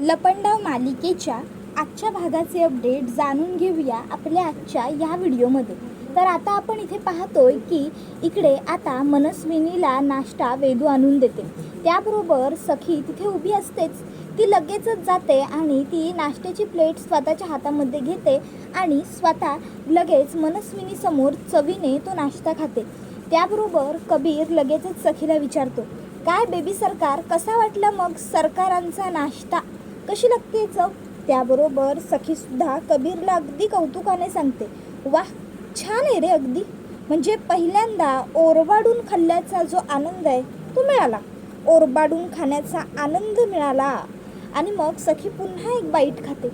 लपंडाव मालिकेच्या आजच्या भागाचे अपडेट जाणून घेऊया आपल्या आजच्या या व्हिडिओमध्ये। तर आता आपण इथे पाहतोय की इकडे आता मनस्विनीला नाश्ता वेदू आणून देते। त्याबरोबर सखी तिथे उभी असतेच, ती लगेचच जाते आणि ती नाश्त्याची प्लेट स्वतःच्या हातामध्ये घेते आणि स्वतः लगेच मनस्विनीसमोर चवीने तो नाश्ता खाते। त्याबरोबर कबीर लगेचच सखीला विचारतो, काय बेबी सरकार, कसा वाटला मग सरकारांचा नाश्ता, कशी लागते चव? त्याबरोबर सखीसुद्धा कबीरला अगदी कौतुकाने सांगते, वाह छान आहे रे, अगदी म्हणजे पहिल्यांदा ओरबाडून खाल्ल्याचा जो आनंद आहे तो मिळाला, ओरबाडून खाण्याचा आनंद मिळाला। आणि मग सखी पुन्हा एक बाईट खाते।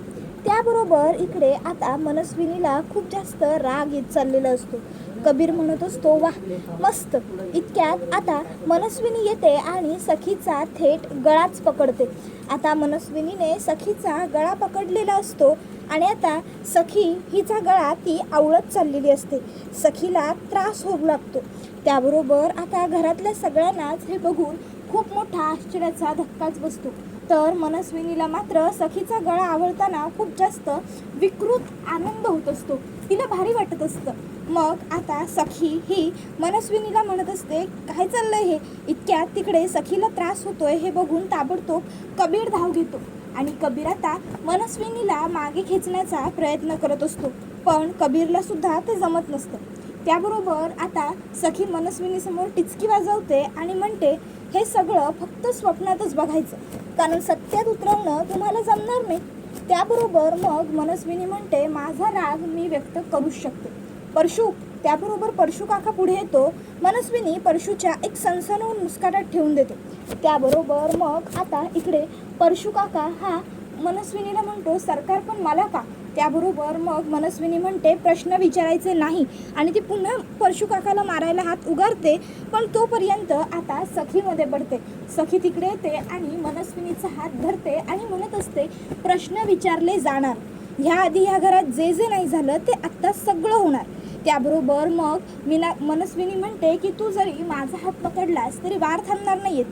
त्याबरोबर इकडे आता मनस्विनीला खूप जास्त राग येत चाललेला असतो। कबीर म्हणत असतो, वाह मस्त। इतक्यात आता मनस्विनी येते आणि सखीचा थेट गळाच पकडते। आता मनस्विनीने सखीचा गळा पकडलेला असतो आणि आता सखी हिचा गळा ती आवळत चाललेली असते। सखीला त्रास होऊ लागतो। त्याबरोबर आता घरातल्या सगळ्यांनाच हे बघून खूप मोठा आश्चर्याचा धक्काच बसतो। तर मनस्विनीला मात्र सखीचा गळा आवळताना खूप जास्त विकृत आनंद होत असतो, तिला भारी वाटत असतं। मग आता सखी ही मनस्विनीला म्हणत असते, काय चाललंय हे? इतक्यात तिकडे सखीला त्रास होतोय हे बघून ताबडतोब कबीर धाव घेतो आणि कबीर आता मनस्विनीला मागे खेचण्याचा प्रयत्न करत असतो, पण कबीरला सुद्धा ते जमत नसतं। त्याबरोबर आता सखी मनस्विनीसमोर टिचकी वाजवते आणि म्हणते, हे सगळं फक्त स्वप्नातच बघायचं, कारण सत्यात उतरवणं तुम्हाला जमणार नाही। त्याबरोबर मग मनस्विनी म्हणते, माझा राग मी व्यक्त करूच शकते परशू। त्याबरोबर परशू काका पुढे येतो। मनस्विनी परशूच्या एक सणसणून मुस्काटात ठेवून देते। त्याबरोबर मग आता इकडे परशू काका हा मनस्विनीला म्हणतो, सरकार पण मला का? त्याबरोबर मग मनस्विनी म्हणते, प्रश्न विचारायचे नाही आणि ती पुन्हा परशू काकाला मारायला हात उगारते, पण तोपर्यंत आता सखीमध्ये पडते। सखी तिकडे येते आणि मनस्विनीचा हात धरते आणि म्हणत असते, प्रश्न विचारले जाणार, ह्याआधी ह्या घरात जे जे नाही झालं ते आत्ता सगळं होणार। त्याबरोबर मग मनस्विनी म्हणते की तू जरी माझा हात पकडलास तरी वार थांबणार नाहीयेत।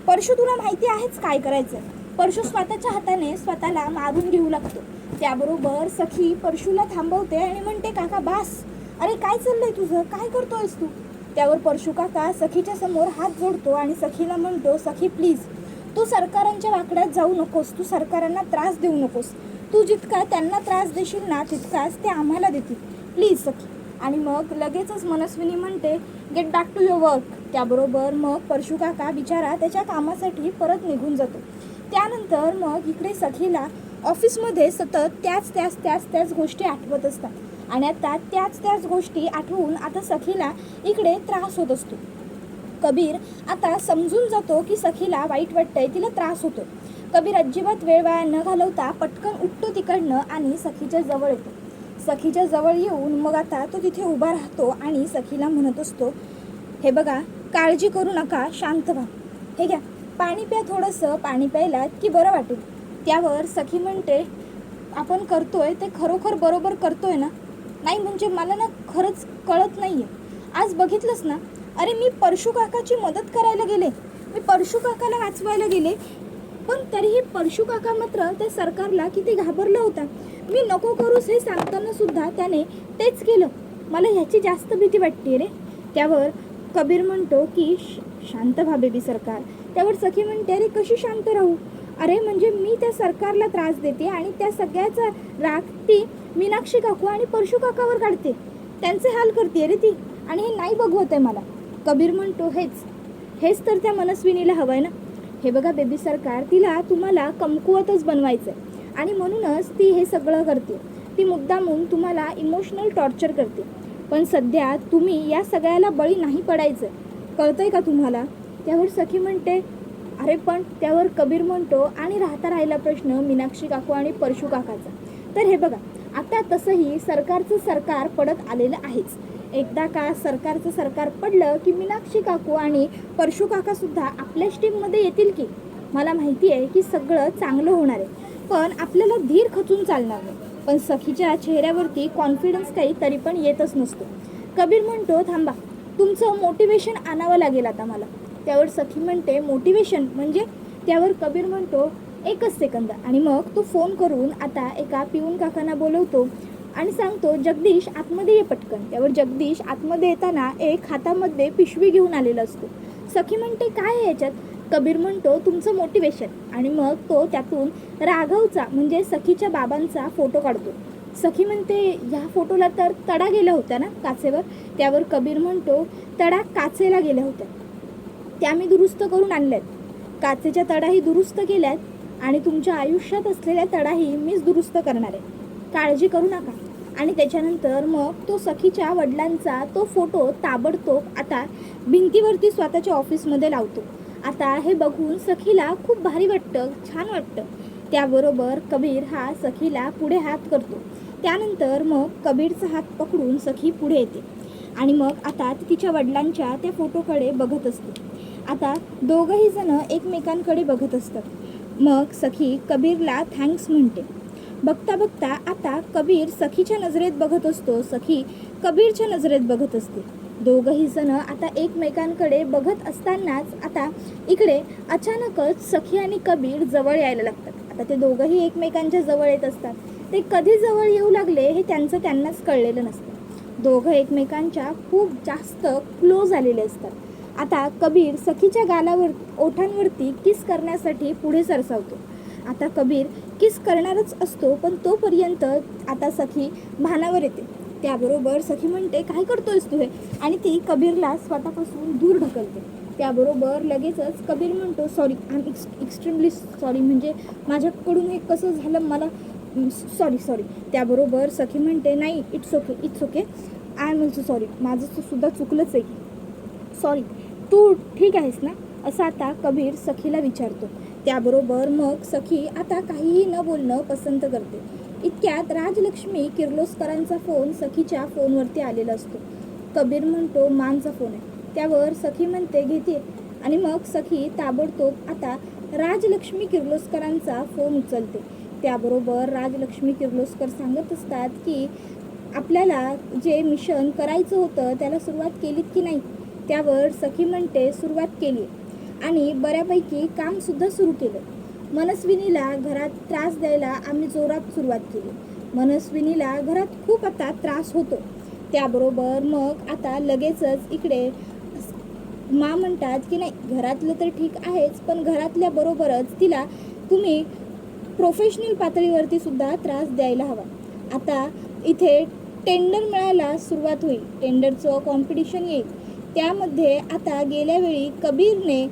परशू तुला माहिती आहेच काय करायचं। परशू स्वतःच्या हाताने स्वतःला मारून घेऊ लागतो। त्याबरोबर सखी परशूला थांबवते आणि म्हणते, काका बास, अरे काय चाललंय तुझं, काय करतोयस तू? त्यावर परशू काका सखीच्या समोर हात जोडतो आणि सखीला म्हणतो, सखी प्लीज, तू सरकारांच्या वाकड्यात जाऊ नकोस, तू सरकारांना त्रास देऊ नकोस, तू जितका त्यांना त्रास देशील ना तितकाच ते आम्हाला देतील, प्लीज सखी। आणि मग लगेचच मनस्विनी म्हणते, get back to your work. त्याबरोबर मग परशू काका बिचारा त्याच्या कामासाठी परत निघून जातो। त्यानंतर मग इकडे सखीला ऑफिसमध्ये सतत त्याच गोष्टी आठवत असतात आणि आता त्याच गोष्टी आठवून आता सखीला इकडे त्रास होत असतो। कबीर आता समजून जातो की सखीला वाईट वाटतंय, तिला त्रास होतो। कबीर अजिबात वेळ वाया न घालवता पटकन उठतो तिकडनं आणि सखीच्या जवळ येतो। सखीच्या जवळ येऊन मग आता तो तिथे उभा राहतो आणि सखीला म्हणत असतो, हे बघा, काळजी करू नका, शांत व्हा, हे घ्या पाणी प्या, थोडंसं पाणी प्यायलात की बरं वाटेल। त्यावर सखी म्हणते, आपण करतोय ते खरोखर बरोबर करतोय ना? नाही म्हणजे मला ना खरंच कळत नाहीये। आज बघितलंस ना, अरे मी परशू काकाची मदत करायला गेले, मी परशू काकाला वाचवायला गेले, पण तरीही परशू काका मात्र त्या सरकारला किती घाबरला होता। मी नको करूस हे सांगताना सुद्धा त्याने तेच केलं, मला ह्याची जास्त भीती वाटते रे। त्यावर कबीर म्हणतो की शांत व्हा बेबी सरकार। त्यावर सखी म्हणते, अरे कशी शांत राहू? अरे म्हणजे मी त्या सरकारला त्रास देते आणि त्या सगळ्याचा राग ती मीनाक्षी काकू आणि परशू काकावर काढते, त्यांचे हाल करते रे ती, आणि हे नाही बघवत आहे मला। कबीर म्हणतो, हेच तर त्या मनस्विनीला हवंय ना? हे बघा बेबी सरकार, तिला तुम्हाला कमकुवतच बनवायचं आहे आणि म्हणूनच ती हे सगळं करते, ती मुद्दामून तुम्हाला इमोशनल टॉर्चर करते, पण सध्या तुम्ही या सगळ्याला बळी नाही पडायचं, कळतंय का तुम्हाला? त्यावर सखी म्हणते, अरे पण त्यावर कबीर म्हणतो, आणि राहिला प्रश्न मीनाक्षी काकू आणि परशू काकाचा। तर हे बघा, आता तसंही सरकारचं सरकार पडत आलेलं आहेच। एकदा का सरकारचं सरकार पडलं की मीनाक्षी काकू आणि परशू काका सुद्धा आपल्याच टीममध्ये येतील की, मला माहिती आहे की सगळं चांगलं होणार आहे, पण आपल्याला धीर खचून चालणार नाही। पण सखीच्या चेहऱ्यावरती कॉन्फिडन्स काही तरी पण येतच नसतो। कबीर म्हणतो, थांबा, तुमचं मोटिवेशन आणावं लागेल आता मला। त्यावर सखी म्हणते, मोटिवेशन म्हणजे? त्यावर कबीर म्हणतो, एकच सेकंद. आणि मग तो फोन करून आता एका पिऊन काकांना बोलवतो आणि सांगतो, जगदीश आतमध्ये ये पटकन. त्यावर जगदीश आतमध्ये येताना एक हातामध्ये पिशवी घेऊन आलेला असतो. सखी म्हणते, काय आहे याच्यात? कबीर म्हणतो, तुमचं मोटिवेशन. आणि मग तो त्यातून राघवचा म्हणजे सखीच्या बाबांचा फोटो काढतो. सखी म्हणते, ह्या फोटोला तर तडा गेल्या होत्या ना काचेवर? त्यावर कबीर म्हणतो, तडा काचेला गेल्या होत्या, त्या मी दुरुस्त करून आणल्यात. काचेच्या तडाही दुरुस्त केल्यात आणि तुमच्या आयुष्यात असलेल्या तडाही मीच दुरुस्त करणार आहे, काळजी करू नका. आणि त्याच्यानंतर मग तो सखीच्या वडिलांचा तो फोटो ताबडतोब आता भिंतीवरती स्वतःच्या ऑफिसमध्ये लावतो. आता हे बघून सखीला खूप भारी वाटतं, छान वाटतं. त्याबरोबर कबीर हा सखीला पुढे हात करतो. त्यानंतर मग कबीरचा हात पकडून सखी पुढे येते आणि मग आता ती तिच्या वडिलांच्या त्या फोटोकडे बघत असते. आता दोघंही जण एकमेकांकडे बघत असतात. मग सखी कबीरला थँक्स म्हणते. बघता बघता आता कबीर सखीच्या नजरेत बघत असतो, सखी कबीरच्या नजरेत बघत असते. दोघंही जण आता एकमेकांकडे बघत असतानाच आता इकडे अचानकच सखी आणि कबीर जवळ यायला लागतात. आता ते दोघंही एकमेकांच्या जवळ येत असतात. ते कधी जवळ येऊ लागले हे त्यांनाच कळलेलं नसतं. दोघं एकमेकांच्या खूप जास्त क्लोज आलेले असतात. आता कबीर सखीच्या गालावर ओठांवरती किस करण्यासाठी पुढे सरसावतो. आता कबीर किस करणारच असतो, पण तोपर्यंत आता सखी भानावर येते. त्याबरोबर सखी म्हणते, काय करतोयस तू हे? आणि ती कबीरला स्वतःपासून दूर ढकलते. त्याबरोबर लगेचच कबीर म्हणतो, sorry, I am extremely sorry, म्हणजे माझ्याकडून हे कसं झालं, मला सॉरी. त्याबरोबर सखी म्हणते, नाही, it's okay, I am also sorry, माझं सुद्धा चुकलंच आहे, सॉरी, तू ठीक आहेस ना? असं आता कबीर सखीला विचारतो. त्याबरोबर मग सखी आता काहीही न बोलणं पसंत करते. इतक्यात राजलक्ष्मी किर्लोस्करांचा फोन सखीच्या फोनवरती आलेला असतो. कबीर म्हणतो, मानचा फोन आहे. त्यावर सखी म्हणते, घेते. आणि मग सखी ताबडतोब आता राजलक्ष्मी किर्लोस्करांचा फोन उचलते. त्याबरोबर राजलक्ष्मी किर्लोस्कर सांगत असतात की आपल्याला जे मिशन करायचं होतं त्याला सुरुवात केलीत की नाही? त्यावर सखी म्हणते, सुरुवात केली आणि बऱ्यापैकी कामसुद्धा सुरू केलं. मनस्विनीला घरात त्रास द्यायला आम्ही जोरात सुरुवात केली. मनस्विनीला घरात खूप आता त्रास होतो. त्याबरोबर मग आता लगेचच इकडे मा म्हणतात की नाही, घरातलं तर ठीक आहेच, पण घरातल्या बरोबरच तिला तुम्ही प्रोफेशनल पातळीवरती सुद्धा त्रास द्यायला हवा. आता इथे टेंडर मिळायला सुरुवात होईल, टेंडरचं कॉम्पिटिशन येईल. त्यामध्ये आता गेल्या वेळी कबीरने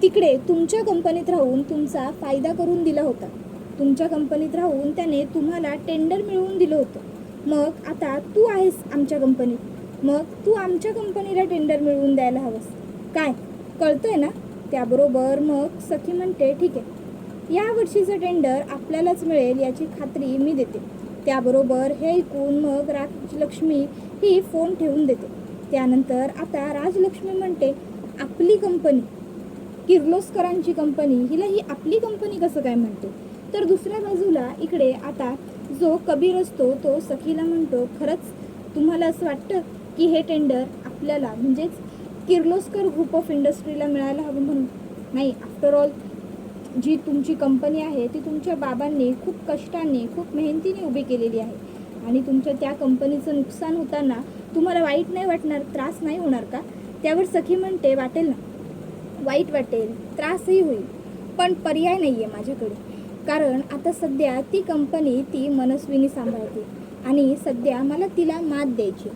तिकडे तुमच्या कंपनीत राहून तुमचा फायदा करून दिला होता. तुमच्या कंपनीत राहून त्याने तुम्हाला टेंडर मिळवून दिलं होतं. मग आता तू आहेस आमच्या कंपनीत, मग तू आमच्या कंपनीला टेंडर मिळवून द्यायला हवंस. काय कळतंय ना? त्याबरोबर मग सखी म्हणते, ठीक आहे, या वर्षीचं टेंडर आपल्यालाच मिळेल याची खात्री मी देते. त्याबरोबर हे ऐकून मग राजलक्ष्मी ही फोन ठेवून देते. त्यानंतर आता राजलक्ष्मी म्हणते, आपली कंपनी, किर्लोस्करांची कंपनी, हिला ही आपली कंपनी कसं काय म्हणते? तर दुसऱ्या बाजूला इकडे आता जो कबीर असतो तो सखीला म्हणतो, खरंच तुम्हाला असं वाटतं की हे टेंडर आपल्याला म्हणजेच किर्लोस्कर ग्रुप ऑफ इंडस्ट्रीला मिळायला हवं म्हणून? नाही, आफ्टर ऑल जी तुमची कंपनी आहे ती तुमच्या बाबांनी खूप कष्टाने खूप मेहनतीने उभी केलेली आहे आणि तुमच्या त्या कंपनीचं नुकसान होताना तुम्हाला वाईट नाही वाटणार, त्रास नाही होणार का? त्यावर सखी म्हणते, वाटेल ना, वाईट वाटेल, त्रासही होईल, पण पर्याय नाही आहे माझ्याकडे. कारण आता सध्या ती कंपनी ती मनस्विनी सांभाळते आणि सध्या मला तिला मात द्यायची.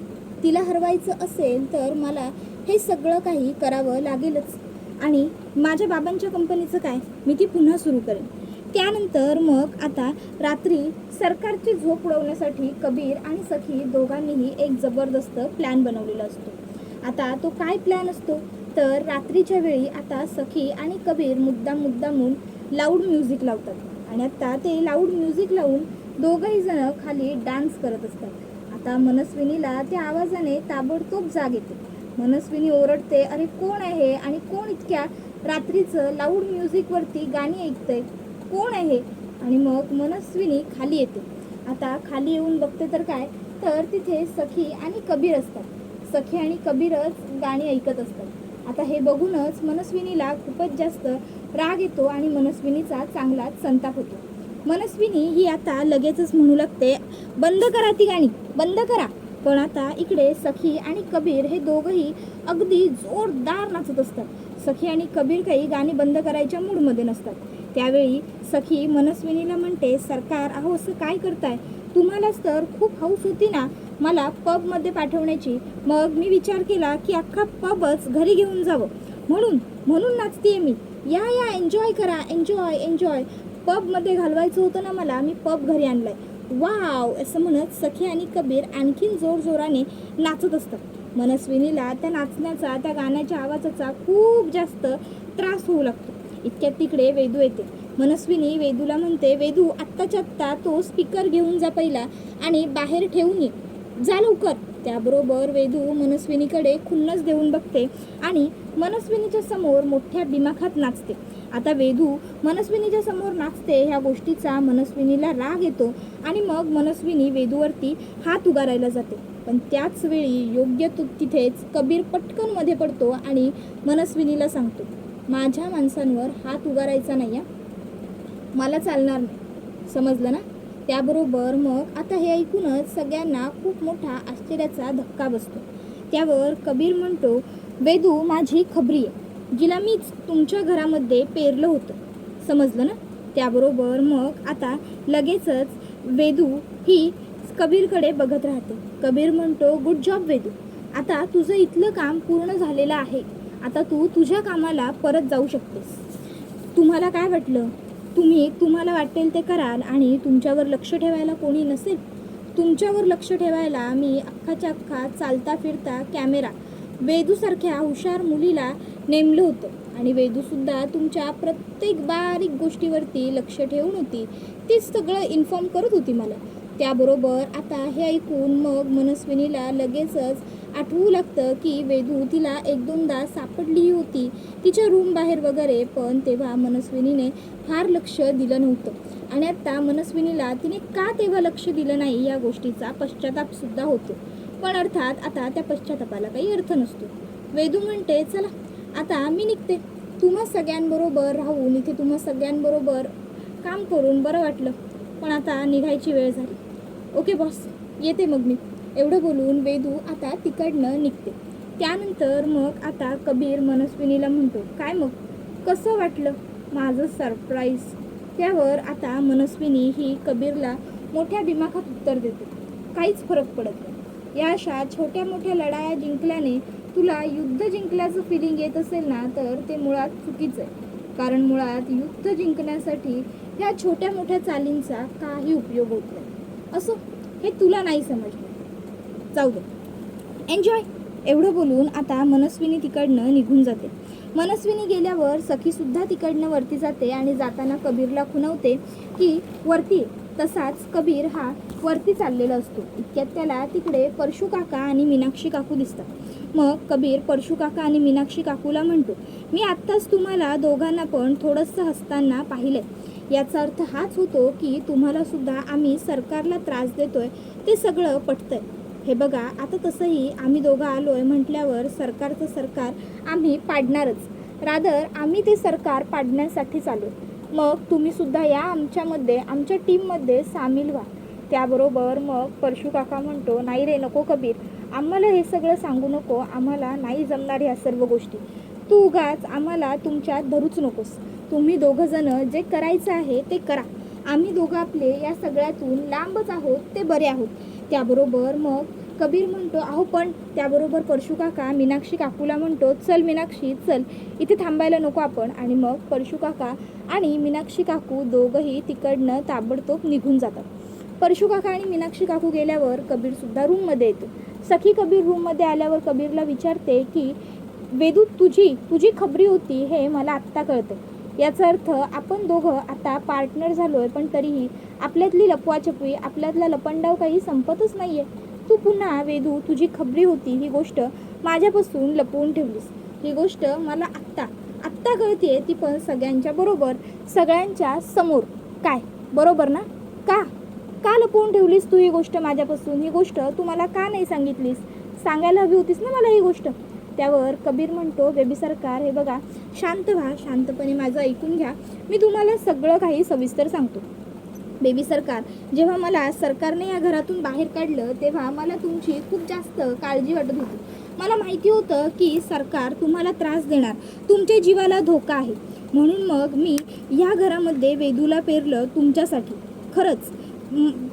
तिला हरवायचं असेल तर मला हे सगळं काही करावं लागेलच. आणि माझ्या बाबांच्या कंपनीचं काय, मी ती पुन्हा सुरू करेन. त्यानंतर मग आता रात्री सरकारची झोप उडवण्यासाठी कबीर आणि सखी दोघांनीही एक जबरदस्त प्लॅन बनवलेला असतो. आता तो काय प्लॅन असतो तर रात्रीच्या वेळी आता सखी आणि कबीर मुद्दामून लाऊड म्युझिक लावतात आणि आता ते लाऊड म्युझिक लावून दोघंही जण खाली डान्स करत असतात. आता मनस्विनीला त्या आवाजाने ताबडतोब जाग येते. मनस्विनी ओरडते, अरे कोण आहे आणि कोण इतक्या रात्रीचं लाऊड म्युझिकवरती गाणी ऐकतंय, कोण आहे? आणि मग मनस्विनी खाली येते. आता खाली येऊन बघते तर काय, तर तिथे सखी आणि कबीर असतात. सखी आणि कबीरच गाणी ऐकत असतात. आता हे बघूनच मनस्विनीला खूपच जास्त राग येतो आणि मनस्विनीचा चांगलाच संताप होतो. मनस्विनी ही आता लगेचच म्हणू लागते, बंद करा ती गाणी, बंद करा. पण आता इकडे सखी आणि कबीर हे दोघंही अगदी जोरदार नाचत असतात. सखी आणि कबीर काही गाणी बंद करायच्या मूडमध्ये नसतात. त्यावेळी सखी मनस्विनीला म्हणते, सरकार अहो असं काय करताय, तुम्हालाच तर खूप हौस होती ना मला पबमध्ये पाठवण्याची, मग मी विचार केला की अख्खा पबच घरी घेऊन जावं, म्हणून नाचतेय मी. या एन्जॉय करा, एन्जॉय एन्जॉय. पबमध्ये घालवायचं होतं ना मला, मी पब घरी आणलाय. वाव असं म्हणत सखी आणि कबीर आणखीन जोरजोराने नाचत असतात. मनस्विनीला त्या नाचण्याचा, त्या गाण्याच्या आवाजाचा खूप जास्त त्रास होऊ लागतो. इतक्यात तिकडे वेदू येते. मनस्विनी वेदूला म्हणते, वेदू आत्ताच्या आत्ता तो स्पीकर घेऊन जा पहिला आणि बाहेर ठेवून ये, जा लवकर. त्याबरोबर वेदू मनस्विनीकडे खुन्नस देऊन बघते आणि मनस्विनीच्या समोर मोठ्या दिमाखात नाचते. आता वेदू मनस्विनीच्या समोर नाचते ह्या गोष्टीचा मनस्विनीला राग येतो आणि मग मनस्विनी वेदूवरती हात उगारायला जाते. पण त्याच वेळी योग्य तिथेच कबीर पटकन मध्ये पडतो आणि मनस्विनीला सांगतो, माझ्या माणसांवर हात उगारायचा नाही, मला चालणार नाही, समजलं ना. त्याबरोबर मग आता हे ऐकूनच सगळ्यांना खूप मोठा आश्चर्याचा धक्का बसतो. त्यावर कबीर म्हणतो, वेदू माझी खबरी आहे, जिला मीच तुमच्या घरामध्ये पेरलं होतं, समजलं ना. त्याबरोबर मग आता लगेचच वेदू ही कबीरकडे बघत राहते. कबीर म्हणतो, गुड जॉब वेदू, आता तुझं इथलं काम पूर्ण झालेलं आहे, आता तू तुझ्या कामाला परत जाऊ शकतेस. तुम्हाला काय वाटलं, तुम्हाला वाटेल ते कराल आणि तुमच्यावर लक्ष ठेवायला कोणी नसेल. तुमच्यावर लक्ष ठेवायला मी अख्खाच्या अख्खा चालता फिरता कॅमेरा वेदूसारख्या हुशार मुलीला नेमलं होतं आणि वेदूसुद्धा तुमच्या प्रत्येक बारीक गोष्टीवरती लक्ष ठेवून होती, तीच सगळं इन्फॉर्म करत होती मला. त्याबरोबर आता हे ऐकून मग मनस्विनीला लगेचच आठवू लागतं की वेदू तिला एक दोनदा सापडली होती तिच्या रूम बाहेर वगैरे, पण तेव्हा मनस्विनीने फार लक्ष दिलं नव्हतं आणि आता मनस्विनीला तिने का तेव्हा लक्ष दिलं नाही या गोष्टीचा पश्चातापसुद्धा होतो. पण अर्थात आता त्या पश्चातापाला काही अर्थ नसतो. वेदू म्हणते, चला आता मी निघते, तुम्हा सगळ्यांबरोबर राहून इथे तुम्हा सगळ्यांबरोबर काम करून बरं वाटलं, पण आता निघायची वेळ झाली. ओके बॉस, येते मग मी. एवढं बोलून वेदू आता तिकडनं निघते. त्यानंतर मग आता कबीर मनस्विनीला म्हणतो, काय मग कसं वाटलं माझं सरप्राईज. त्यावर आता मनस्विनी ही कबीरला मोठ्या दिमाखात उत्तर देते, काहीच फरक पडत नाही. या अशा छोट्या मोठ्या लढाया जिंकल्याने तुला युद्ध जिंकल्याचं फिलिंग येत असेल ना, तर ते मुळात चुकीचं आहे. कारण मुळात युद्ध जिंकण्यासाठी ह्या छोट्या मोठ्या चालींचा काही उपयोग होत नाही. असं हे तुला नाही समजलं, जाऊ दे, एन्जॉय. एवढं बोलून आता मनस्विनी तिकडनं निघून जाते. मनस्विनी गेल्यावर सखीसुद्धा तिकडनं वरती जाते आणि जाताना कबीरला खुणवते की वरती. तसाच कबीर हा वरती चाललेला असतो. इतक्यात त्याला तिकडे परशू काका आणि मीनाक्षी काकू दिसतात. मग कबीर परशू काका आणि मीनाक्षी काकूला म्हणतो, मी आत्ताच तुम्हाला दोघांना पण थोडंसं हसताना पाहिलंय. याचा अर्थ हाच होतो की तुम्हाला सुद्धा आम्ही सरकारला त्रास देतोय ते सगळं पटतंय. हे बघा आता तसंही आम्ही दोघं आलोय म्हटल्यावर सरकारचं सरकार आम्ही पाडणारच, रादर आम्ही ते सरकार पाडण्यासाठीच आलो. मग तुम्ही सुद्धा या आमच्यामध्ये, आमच्या टीममध्ये सामील व्हा. त्याबरोबर मग परशू काका म्हणतो, नाही रे नको कबीर, आम्हाला हे सगळं सांगू नको, आम्हाला नाही जमणार ह्या सर्व गोष्टी. तू उगाच आम्हाला तुमच्यात धरूच नकोस. तुम्ही दोघं जण जे करायचं आहे ते करा. आम्ही दोघं आपले या सगळ्यातून लांबच आहोत, ते बरे आहोत. त्याबरोबर मग कबीर म्हणतो, अहो पण. त्याबरोबर परशू काका मीनाक्षी काकूला म्हणतो, चल मीनाक्षी चल, इथे थांबायला नको आपण. आणि मग परशू काका आणि मीनाक्षी काकू दोघंही तिकडनं ताबडतोब निघून जातात. परशू काका आणि मीनाक्षी काकू गेल्यावर कबीरसुद्धा रूममध्ये येतो. सखी कबीर रूममध्ये आल्यावर कबीरला विचारते की वेदू तुझी खबरी होती हे मला आत्ता कळतं. याचा अर्थ आपण दोघं आता पार्टनर झालोय, पण तरीही आपल्यातली लपवाछपवी, आपल्यातला लपंडाव काही संपतच नाहीये. तू पुन्हा वेदू तुझी खबरी होती ही गोष्ट माझ्यापासून लपवून ठेवलीस. ही गोष्ट मला आत्ता कळतीये, ती पण सगळ्यांच्या बरोबर, सगळ्यांच्या समोर. काय बरोबर ना? का लपवून ठेवलीस तू ही गोष्ट माझ्यापासून? ही गोष्ट तू मला का नाही सांगितलीस? सांगायला हवी होतीस ना मला ही गोष्ट. त्यावर कबीर म्हणतो, बेबी सरकार हे बघा, शांत व्हा, शांतपणे माझं ऐकून घ्या, मी तुम्हाला सगळं काही सविस्तर सांगतो. बेबी सरकार, जेव्हा मला सरकारने या घरातून बाहेर काढलं तेव्हा मला तुमची खूप जास्त काळजी वाटत होती. मला माहिती होतं की सरकार तुम्हाला त्रास देणार, तुमच्या जीवाला धोका आहे, म्हणून मग मी या घरामध्ये वेदूला पेरलं तुमच्यासाठी. खरंच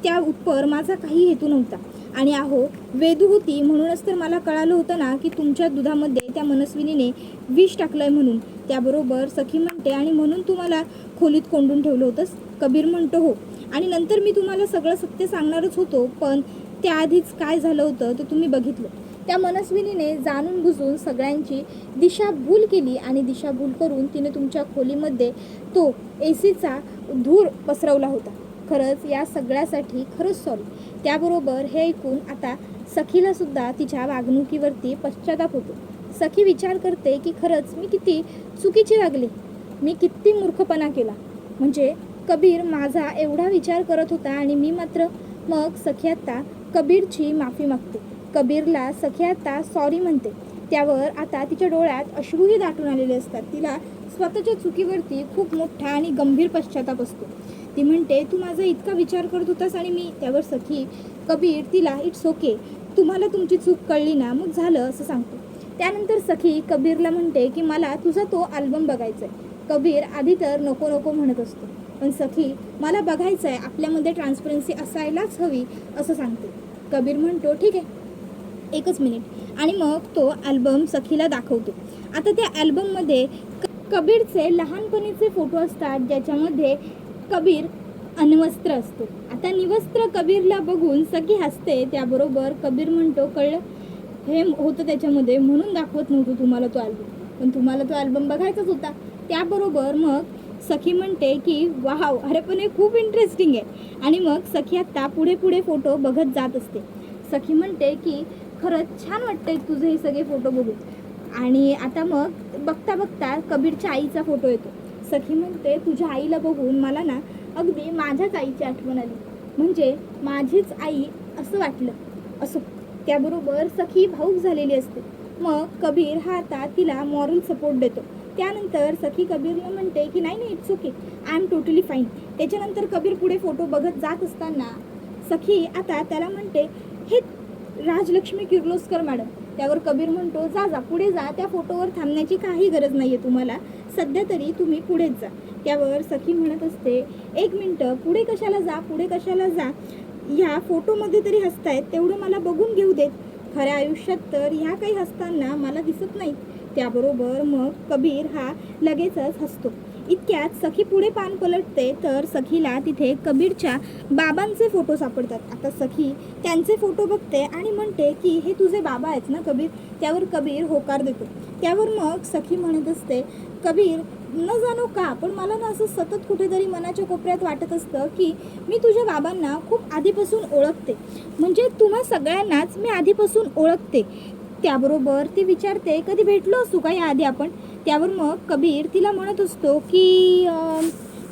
त्या उत्पर माझा काही हेतू नव्हता. आणि अहो, वेदू होती म्हणूनच तर मला कळालं होतं ना की तुमच्या दुधामध्ये त्या मनस्विनीने विष टाकलंय म्हणून. त्याबरोबर सखी म्हणते, आणि म्हणून तुम्हाला खोलीत कोंडून ठेवलं होतंस? कबीर म्हणतो, हो, आणि नंतर मी तुम्हाला सगळं सत्य सांगणारच होतो, पण त्याआधीच काय झालं होतं ते तुम्ही बघितलं. त्या मनस्विनीने जाणून बुजून सगळ्यांची दिशाभूल केली आणि दिशाभूल करून तिने तुमच्या खोलीमध्ये तो एसीचा धूर पसरवला होता. खरंच या सगळ्यासाठी खरंच सॉरी. त्याबरोबर हे ऐकून आता सखीला सुद्धा तिच्या वागणुकीवरती पश्चाताप होतो. सखी विचार करते की खरंच मी किती चुकीची वागले, मी किती मूर्खपणा केला. म्हणजे कबीर माझा एवढा विचार करत होता आणि मी मात्र. मग सखी आता कबीरची माफी मागते. कबीरला सखी आता सॉरी म्हणते. त्यावर आता तिच्या डोळ्यात अश्रूही दाटून आलेले असतात. तिला स्वतःच्या चुकीवरती खूप मोठा आणि गंभीर पश्चाताप असतो. ती म्हणते, तू माझा इतका विचार करत होतास आणि मी. त्यावर सखी कबीर तिला, इट्स ओके, तुम्हाला तुमची चूक कळली ना, मग झालं असं सांगतो. त्यानंतर सखी कबीरला म्हणते की मला तुझा तो अल्बम बघायचा आहे. कबीर आधी तर नको नको म्हणत असतो, पण सखी मला बघायचं आहे, आपल्यामध्ये ट्रान्सपरन्सी असायलाच हवी असं सांगते. कबीर म्हणतो, ठीक आहे, एकच मिनिट. आणि मग तो अल्बम सखीला दाखवतो. आता त्या अल्बममध्ये कबीरचे लहानपणीचे फोटो असतात, ज्याच्यामध्ये कबीर अण्वस्त्र असतो. आता निवस्त्र कबीरला बघून सखी हसते. त्याबरोबर कबीर म्हणतो, कळलं, हे होतं त्याच्यामध्ये, म्हणून दाखवत नव्हतं तुम्हाला तो अल्बम, पण तुम्हाला तो अल्बम बघायचाच होता. त्याबरोबर मग सखी म्हणते की वाव, अरे पण हे खूप इंटरेस्टिंग आहे. आणि मग सखी आत्ता पुढे पुढे फोटो बघत जात असते. सखी म्हणते की खरंच छान वाटतंय तुझे हे सगळे फोटो बघून. आणि आता मग बघता बघता कबीरच्या आईचा फोटो येतो. सखी म्हणते, तुझ्या आईला बघून मला ना अगदी माझ्याच आईची आठवण आली, म्हणजे माझीच आई असं वाटलं. असो. त्याबरोबर सखी भाऊक झालेली असते. मग कबीर हा आता तिला मॉरल सपोर्ट देतो. त्यानंतर सखी कबीरला म्हणते की नाही नाही, it's okay, I am totally fine. त्याच्यानंतर कबीर पुढे फोटो बघत जात असताना सखी आता त्याला म्हणते, हे राजलक्ष्मी किर्लोस्कर मॅडम. त्यावर कबीर म्हणतो, जा जा पुढे जा, त्या फोटोवर थांबण्याची काही गरज नाही आहे तुम्हाला, सध्या तरी तुम्ही पुढेच जा. त्यावर सखी म्हणत असते, एक मिनटं, पुढे कशाला जा, पुढे कशाला जा, ह्या फोटोमध्ये तरी हसतायत, तेवढं मला बघून घेऊ देत, खऱ्या आयुष्यात तर ह्या काही हसताना मला दिसत नाहीत. त्याबरोबर मग कबीर हा लगेचच हसतो. इतक्यात सखी पुढे पान पलटते तर सखीला तिथे कबीरच्या बाबांचे फोटो सापडतात. आता सखी त्यांचे फोटो बघते आणि म्हणते की हे तुझे बाबा आहेत ना कबीर. त्यावर कबीर होकार देतो. त्यावर मग सखी म्हणत असते, कबीर न जाणो का, पण मला ना असं सतत कुठेतरी मनाच्या कोपऱ्यात वाटत असतं की मी तुझ्या बाबांना खूप आधीपासून ओळखते, म्हणजे तुम्हा सगळ्यांनाच मी आधीपासून ओळखते. त्याबरोबर ती विचारते, कधी भेटलो असू का याआधी आपण. त्यावर मग कबीर तिला म्हणत असतो की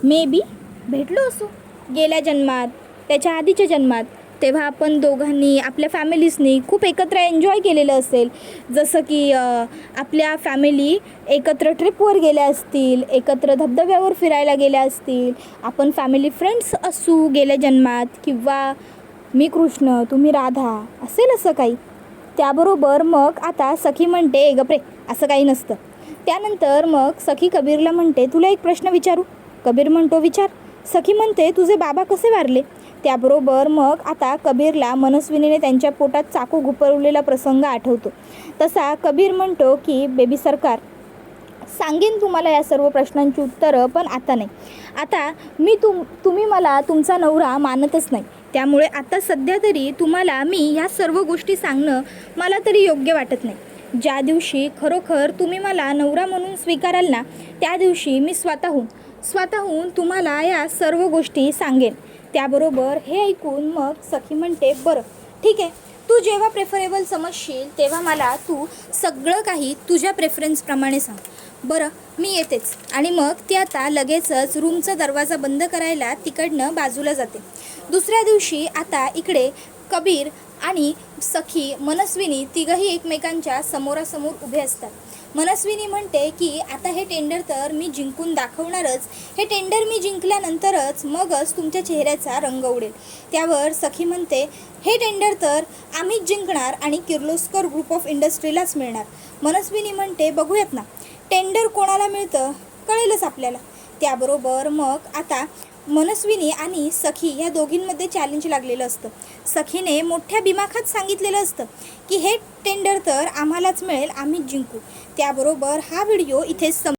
मे बी भेटलो असू गेल्या जन्मात, त्याच्या आधीच्या जन्मात, तेव्हा आपण दोघांनी आपल्या फॅमिलीजनी खूप एकत्र एन्जॉय केलेलं असेल, जसं की आपल्या फॅमिली एकत्र ट्रिपवर गेल्या असतील, एकत्र धबधब्यावर फिरायला गेल्या असतील, आपण फॅमिली फ्रेंड्स असू गेल्या जन्मात, किंवा मी कृष्ण तुम्ही राधा, असेल असं काही. त्याबरोबर मग आता सखी म्हणते, गप्रे, असं काही नसतं. त्यानंतर मग सखी कबीरला म्हणते, तुला एक प्रश्न विचारू. कबीर म्हणतो, विचार. सखी म्हणते, तुझे बाबा कसे वारले. त्याबरोबर मग आता कबीरला मनस्विनीने त्यांच्या पोटात चाकू घुपवलेला प्रसंग आठवतो. तसा कबीर म्हणतो की बेबी सरकार, सांगेन तुम्हाला या सर्व प्रश्नांची उत्तरं, पण आता नाही. आता तुम्ही मला तुमचा नवरा मानतच नाही, त्यामुळे आता सध्या तरी तुम्हाला मी ह्या सर्व गोष्टी सांगणं मला तरी योग्य वाटत नाही. ज्या दिवशी खरोखर तुम्ही मला नवरा म्हणून स्वीकाराल ना, त्या दिवशी मी स्वतःहून तुम्हाला या सर्व गोष्टी सांगेन. त्याबरोबर हे ऐकून मग सखी म्हणते, बरं ठीक आहे, तू जेव्हा प्रेफरेबल समजशील तेव्हा मला तू सगळं काही तुझ्या प्रेफरन्सप्रमाणे सांग. बरं, मी येतेच. आणि मग ती आता लगेचच रूमचा दरवाजा बंद करायला तिकडनं बाजूला जाते. दुसऱ्या दिवशी आता इकडे कबीर आणि सखी मनस्विनी तिघंही एकमेकांच्या समोरासमोर उभे असतात. मनस्विनी म्हणते की आता हे टेंडर तर मी जिंकून दाखवणारच, हे टेंडर मी जिंकल्यानंतरच मगच तुमच्या चेहऱ्याचा रंग उडेल. त्यावर सखी म्हणते हे टेंडर तर आम्हीच जिंकणार आणि किर्लोस्कर ग्रुप ऑफ इंडस्ट्रीलाच मिळणार. मनस्विनी म्हणते बघूयात ना, टेंडर कोणाला मिळतं कळेलच आपल्याला. त्याबरोबर मग आता मनस्विनी आणि सखी या दोघींमध्ये चॅलेंज लागलेलं असतं. सखीने मोठ्या दिमाखात सांगितलेलं असतं की हे टेंडर तर आम्हालाच मिळेल, आम्हीच जिंकू. त्याबरोबर हा व्हिडिओ इथेच